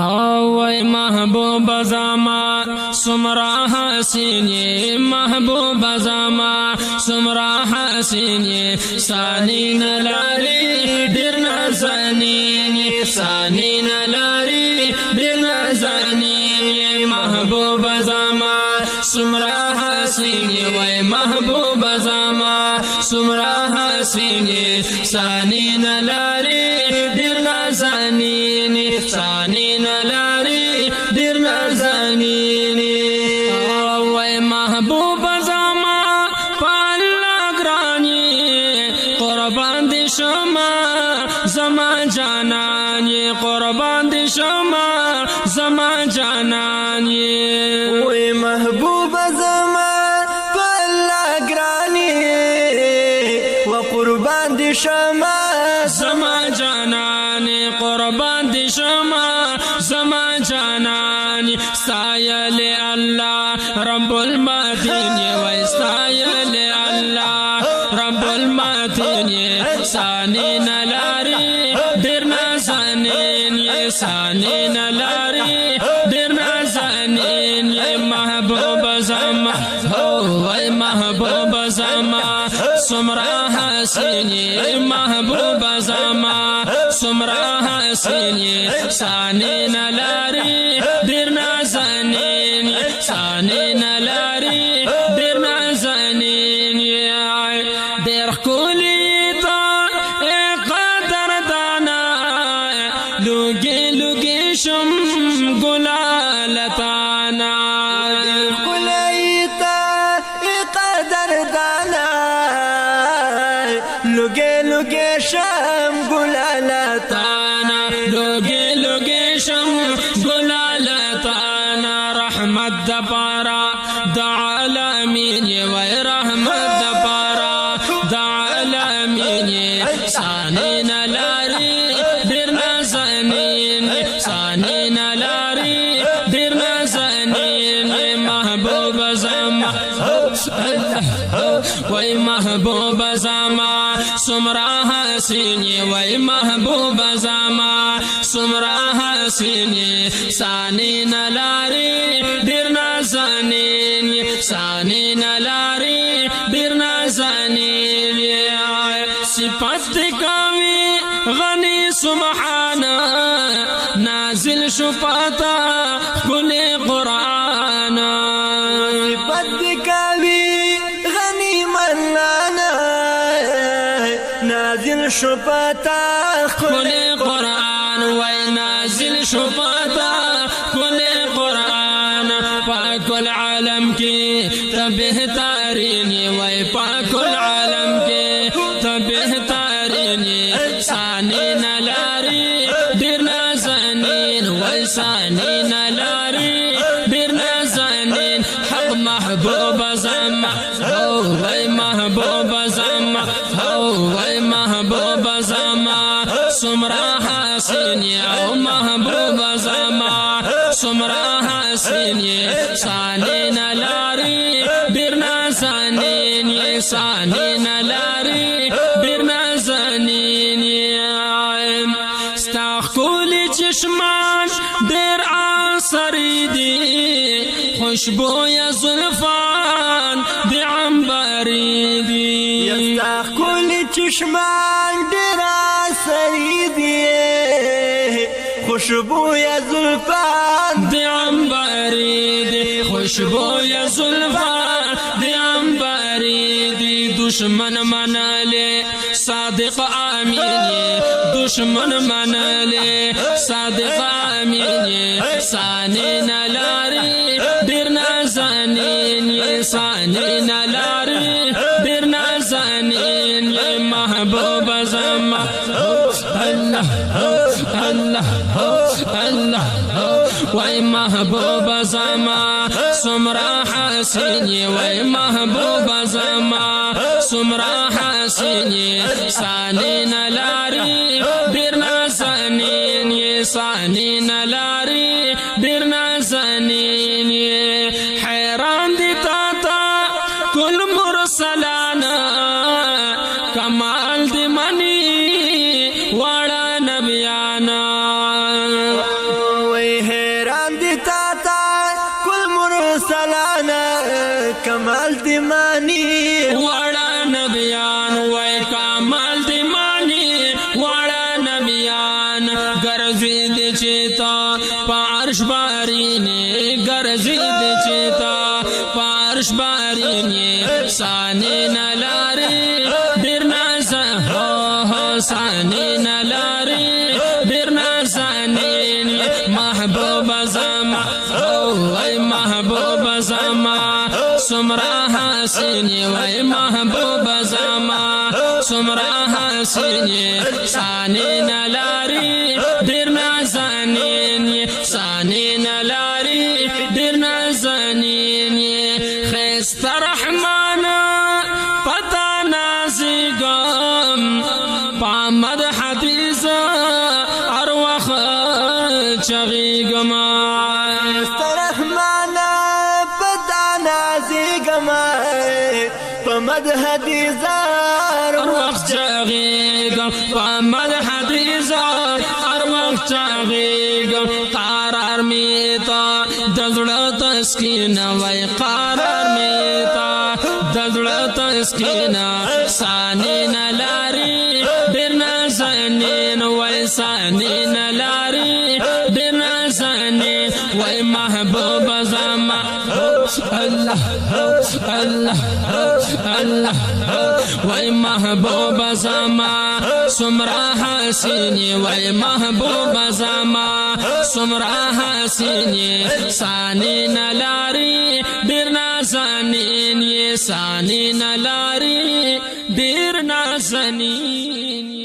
اوے محبوب زما سمرا حسین محبوب زما سمرا حسین سانی نلاری ډیر نازنین سانی نلاری ډیر نازنین محبوب زما سمرا حسین وای محبوب زما سمرا حسین سانی نلاری ډیر نازنین سانی نلاری ډیر نازنین وای محبوب زما پالا ګرانی قربان دي شما زما جانانی قربان دي شما زما جانانی وای محبوب زما پالا ګرانی و قربان دي شما زما جانانی قربان دي شما زما جانانی استایل الله رب المتین و استایل الله رب المتین سانی نلاری ډیر نازنین سانی نلاری ډیر نازنین محبوب زما وای محبوب زما سمرا حسین محبوب زما سمرا حسین سانی نلاری ډیر نازنین سانی نلاری ډیر نازنین ډیر ښکلی تا قدر دانا لوګي لوګي شم ګلالتانا کلیتا قدر دانا لوګي لوګي شم ګلالتانا لوګي لوګي شم ګلالتانا رحمت د پارا د عالمین وای رحمت د پارا د عالمین سانی نلاری ډیر نازنین سانی نلاری ډیر نازنین محبوب زما وای محبوب زما سمرا حسین وای محبوب زما سمرا حسین سانی نلاری ډیر نازنین سانی نلاری ډیر نازنین صفات کوي غنی سبحانه نازل شفاتا کل قرآن صفات کوي غنی منانا نازل شفاتا کل قرآن وای نازل شفاتا کل قرآن پاک العالم کی تبهترین وای پاک العالم کی تبهترین سانی نلاری ډیر نازنین وای سانی نلاری ډیر نازنین حق محبوب زما وای محبوب زما وای محبوب زما سمرا حسین او محبوب زما سمرا حسین سانی نلاری ډیر نازنین سانی نلاری ډیر نازنین ستا ښکلي چشمان ډیر عصري دي خوشبویه زلفان د عنبري دي ستا ښکلي چشمان ډیر عصري دي خوشبویه زلفان د عنبري دي خوشبویه زلفان د عنبري دي دشمن مناله صادق امین دشمن مناله صادق امین سانی نلاری ډیر نازنین سانی نلاری ډیر نازنین محبوب زما الله الله الله وای محبوب زما سمرا حسین وای محبوب زما سمرا حسین سانی نلاری ډیر نازنین سانی نلاری ډیر نازنین حیران دي تا کل مرسلان کمال دی منی وړا نبیانا مولانا کمال دی مانی وړا نبیان وای کمال دی مانی وړا نبیان ګرځي د چتا پارش بارینه ګرځي د چتا پارش بارینه سانه نلاري ډیر ناز هو سانه نلاري ډیر نازنین محبوب زما وای محبوب زما سمرا حسین وای محبوب زما سمرا حسین سانین لاری ډیر نازنین سانین لاری ډیر نازنین خست رحمان پتا نازګم پامد حدیث اروخ چغیګما رحمانا پتا نازګما پامد حدیث اروخ چغیګم پامد حدیث اروخ چغیګم قرار میتا دزړه تسکین وای قرار میتا دزړه تسکین سانین لاری ډیر نازنین وای سانین لاری ډیر نازنین وای محبوب زما الله الله الله وای محبوب زما سمرا حسین وای محبوب زما سمرا حسین سانین لاری ډیر نازنین سانین لاری ډیر نازنین